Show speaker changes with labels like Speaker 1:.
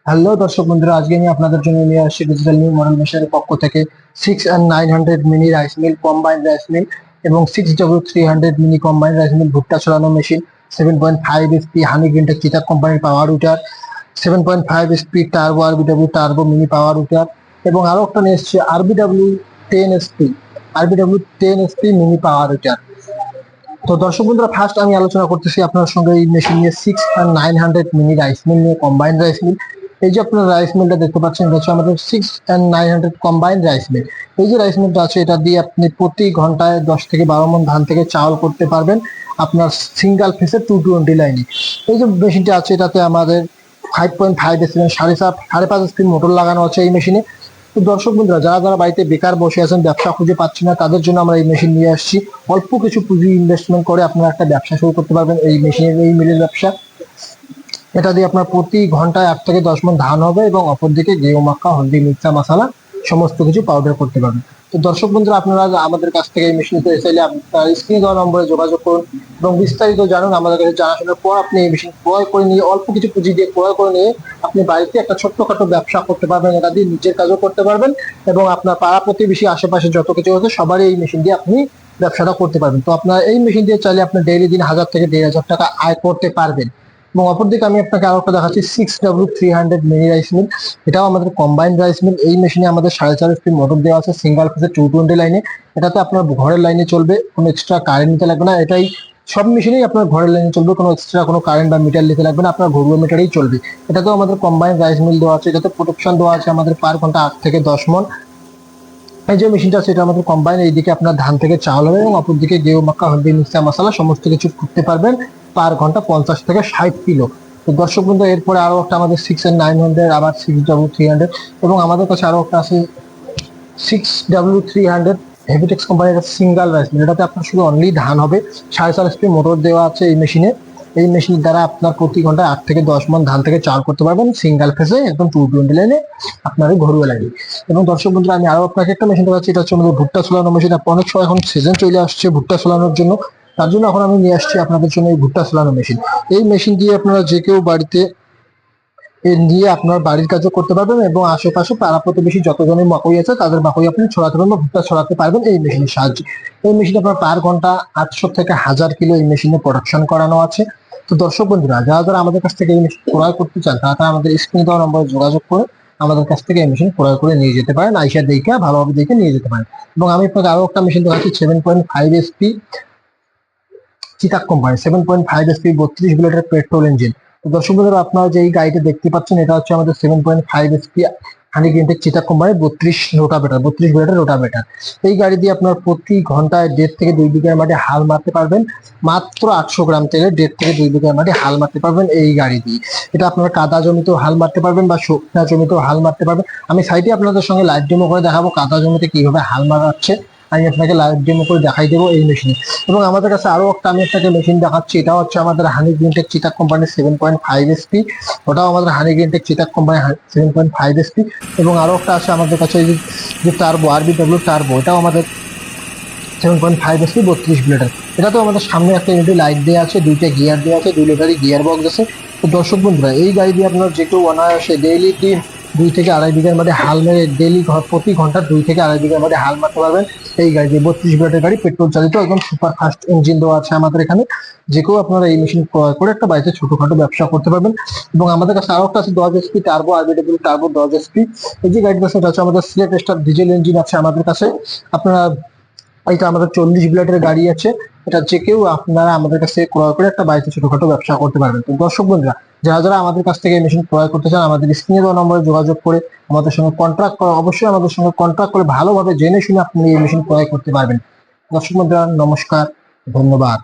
Speaker 1: Hello দর্শক বন্ধুরা, আজকে আমি আপনাদের জন্য নিয়ে আসছি ডিজিটাল নিউ মডেল মেশিনের পক্ষ থেকে 6 and 900 mini rice mill, combined rice mill এবং 6W300 mini combined rice mill, ভুট্টা ছড়ানো মেশিন, 7.5 HP হানি গ্রিনটেক চিতাক কোম্পানির power weeder, 7.5 HP turbo RBW turbo mini power weeder এবং আরো একটা নিয়ে এসছে আরবিডব্লিউ 10 SP মিনি পাওয়ার উইটার। তো দর্শক বন্ধুরা, ফার্স্ট আমি আলোচনা করতেছি আপনার সঙ্গে এই মেশিন নিয়ে 6 and 900 মিনি রাইস মিল নিয়ে, কম্বাইন্ড রাইস মিল। এই যে আপনারা রাইস মিলটা দেখতে পাচ্ছেন, এটা হচ্ছে আমাদের 6 and 900 কম্বাইন্ড রাইস মিল। এই যে রাইস মিলটা আছে, এটা দিয়ে আপনি প্রতি ঘন্টায় 10 থেকে 12 মণ ধান থেকে চাউল করতে পারবেন আপনার সিঙ্গেল ফেসে 220 লাইনে। এই যে মেশিনটা আছে, এটাতে আমাদের 5.5 ডেসিবেল 5.5 স্পিড মোটর লাগানো আছে এই মেশিনে। তো দর্শক বন্ধুরা, যারা যারা বাড়িতে বেকার বসে আছেন, ব্যবসা খুঁজে পাচ্ছেন না, তাদের জন্য আমরা এই মেশিন নিয়ে আসছি। অল্প কিছু পুঁজি ইনভেস্টমেন্ট করে আপনারা একটা ব্যবসা শুরু করতে পারবেন, এই মেশিনের এই মিলের ব্যবসা। এটা দিয়ে আপনার প্রতি ঘন্টায় 8 থেকে 10 মণ ধান হবে এবং অপরদিকে গেহু মাক্কা, হলদি, মির্চা মশলা সমস্ত কিছু পাউডার করতে পারবেন। তো দর্শক বন্ধুরা, আপনারা আমাদের কাছ থেকে এই মেশিন পেতে চাইলে আপনার স্ক্রিনে দেওয়া নম্বরে যোগাযোগ করুন এবং বিস্তারিত জানুন। আমাদের কাছে জানাশোনার পর আপনি এই মেশিন ক্রয় করে নিয়ে, অল্প কিছু পুঁজি দিয়ে ক্রয় করে নিয়ে আপনি বাড়িতে একটা ছোট্টখাটো ব্যবসা করতে পারবেন। এটা দিয়ে নিজের কাজও করতে পারবেন এবং আপনার পাড়া প্রতিবেশী আশেপাশে যত কিছু আছে সবারই এই মেশিন দিয়ে আপনি ব্যবসাটা করতে পারবেন। তো আপনার এই মেশিন দিয়ে চাইলে আপনি ডেইলি দিন 1000 থেকে 1500 টাকা আয় করতে পারবেন। এবং অপরদিকে আমি আপনাকে আরো একটা দেখাচ্ছি 6W300 মিনি রাইস মিল। এটাও আমাদের কম্বাইন্ড রাইস মিল। এই মেশিনে আমাদের 4.5 HP মোটর দেওয়া আছে সিঙ্গেল ফেজে 220 লাইনে। এটাতে আপনার ঘরের লাইনে চলবে, কোনো এক্সট্রা কারেন্ট নিতে লাগবে না। এটাই সব মেশিনেই আপনার ঘরের লাইনে চলবে, কোনো এক্সট্রা কোনো কারেন্ট বা মিটার নিতে লাগবে না, আপনার ঘরোয়া মিটারেই চলবে। এটাতেও আমাদের কম্বাইন্ড রাইস মিল দেওয়া আছে। এটাতে প্রোটেকশন দেওয়া আছে আমাদের পার ঘন্টা 8 থেকে 10 মণ। এই যে মেশিনটা আছে, এটা আমাদের কম্বাইন। এইদিকে আপনার ধান থেকে চাউল হবে এবং অপরদিকে গেহু মাক্কা, হলদি, মির্চা মশলা সমস্ত কিছু করতে পারবেন পার ঘন্টা 50 থেকে 60 কিলো। তো দর্শক বন্ধু, এরপরে আরো একটা আমাদের 6 and 900, আবার 6W300 এবং আমাদের কাছে আরো একটা আছে 6W300 হেভিটেক্স কোম্পানির সিঙ্গেল রাইস মিল। এটাতে আপনার শুধু অনলি ধান হবে। 4.5 HP মোটর দেওয়া আছে এই মেশিনে। এই মেশিনের দ্বারা আপনার প্রতি ঘন্টায় 8 থেকে 10 মণ ধান থেকে চাল করতে পারবেন সিঙ্গেল ফেসে, একদম 220 লাইনে, আপনার ঘরোয়া লাইনে। এবং দর্শক বন্ধুরা, আমি আরো আপনাকে একটা মেশিন দেখাচ্ছি। এটা হচ্ছে আমাদের ভুট্টা ছোলানো মেশিন। অনেক সময় এখন সিজন চলে আসছে ভুট্টা ছোলানোর জন্য, তার জন্য এখন আমি নিয়ে আসছি আপনাদের জন্য এই ভুট্টা ছোলানো মেশিন। এই মেশিন দিয়ে আপনারা যে কেউ বাড়িতে নিয়ে আপনার বাড়ির কাজও করতে পারবেন এবং আশেপাশে পাড়া প্রতিবেশী যতজনের মাকই আছে তাদের মাকই আপনি ছড়াতে পারবেন বা ভুট্টা ছড়াতে পারবেন এই মেশিনের সাহায্যে। এই মেশিন আপনার পার ঘন্টা 800 থেকে 1000 কিলো এই মেশিনে প্রোডাকশন করানো আছে। তো দর্শক বন্ধুরা, যারা যারা আমাদের কাছ থেকে এই মেশিন ক্রয় করতে চান, তারা আমাদের স্ক্রিনে দেওয়া নম্বরে যোগাযোগ করে আমাদের কাছ থেকে এই মেশিন ক্রয় করে নিয়ে যেতে পারেন। আইসা দেখে ভালোভাবে দেখে নিয়ে যেতে পারেন। এবং আমি আপনাকে আরো একটা মেশিন দেখাচ্ছি 7.5 SP চিতাক কোম্পানি, 7.5 SP 32 বুলেটের পেট্রোল ইঞ্জিন। তো দর্শক বন্ধুরা, আপনারা যে এই গাড়িটা দেখতে পাচ্ছেন, এটা হচ্ছে আমাদের 7.5 SP হানি গ্রিনটেক চিতাক কোম্পানির 32 বুলেটের রোটাভেটার। এই গাড়ি দিয়ে আপনার প্রতি ঘন্টায় 1.5 থেকে 2 বিঘার মাঠে হাল মারতে পারবেন। মাত্র 800 গ্রাম তেলে 1.5 থেকে 2 বিঘার মাঠে হাল মারতে পারবেন এই গাড়ি দিয়ে। এটা আপনার কাদা জমিতেও হাল মারতে পারবেন বা শুকনা জমিতেও হাল মারতে পারবেন। আমি সাইডে আপনাদের সঙ্গে লাইভ ডেমো করে দেখাবো কাদা জমিতে কিভাবে হাল মারা হচ্ছে। আমি আপনাকে লাইভ ডেমো করে দেখাই দেবো এই মেশিনে। এবং আমাদের কাছে আরো একটা আমি আপনাকে মেশিন দেখাচ্ছি। এটা হচ্ছে আমাদের হানি গ্রিনটেক চিতাক কোম্পানির 7.5 SP। ওটাও আমাদের হানি গ্রিনটেক চিতাক কোম্পানি 7.5 SP। এবং আরো একটা আছে আমাদের কাছে, এই যে টার্বো আরবিডব্লিউ টার্বো, এটাও আমাদের 7.5 SP 32 বুলেটের। এটা তো আমাদের সামনে একটা এলইডি লাইট দেওয়া আছে, 2টা গিয়ার দেওয়া আছে, 2 লিটারই গিয়ার বক্স আছে। তো দর্শক বন্ধুরা, এই গাড়ি দিয়ে আপনার যে কেউ অনায়াসে ডেইলি 2 থেকে 2.5 বিঘার মাঠে হাল মেরে ডেইলি প্রতি ঘন্টা 2 থেকে 2.5 বিঘার মাঠে হাল মারতে পারবেন এই গাড়ি দিয়ে। 32 বুলেটের গাড়ি, পেট্রোল চালিত, একদম সুপার ফাস্ট ইঞ্জিন দেওয়া আছে আমাদের এখানে। যে কেউ আপনারা এই মেশিন ক্রয় করে একটা বাড়িতে ছোটখাটো ব্যবসা করতে পারবেন। এবং আমাদের কাছে আরো একটা আছে 10 SP turbo RBW turbo 10 SP। এই যে গাড়িটা আছে, এটা হচ্ছে আমাদের সিলেট স্টার ডিজেল ইঞ্জিন আছে আমাদের কাছে। আপনারা, এটা আমাদের 40 বুলেটের গাড়ি আছে। এটা যে কেউ আপনারা আমাদের কাছে ক্রয় করে একটা বাড়িতে ছোটখাটো ব্যবসা করতে পারবেন। তো দর্শক বন্ধুরা, যারা যারা আমাদের কাছ থেকে মেশিন ক্রয় করতে চান, আমাদের স্ক্রিনে দেওয়া নম্বরে যোগাযোগ করে আমাদের সঙ্গে কন্ট্রাক্ট করে, অবশ্যই আমাদের সঙ্গে কন্ট্রাক্ট করে ভালোভাবে জেনে শুনে আপনি এই মেশিন ক্রয় করতে পারবেন। দর্শক বন্ধুরা, নমস্কার, ধন্যবাদ।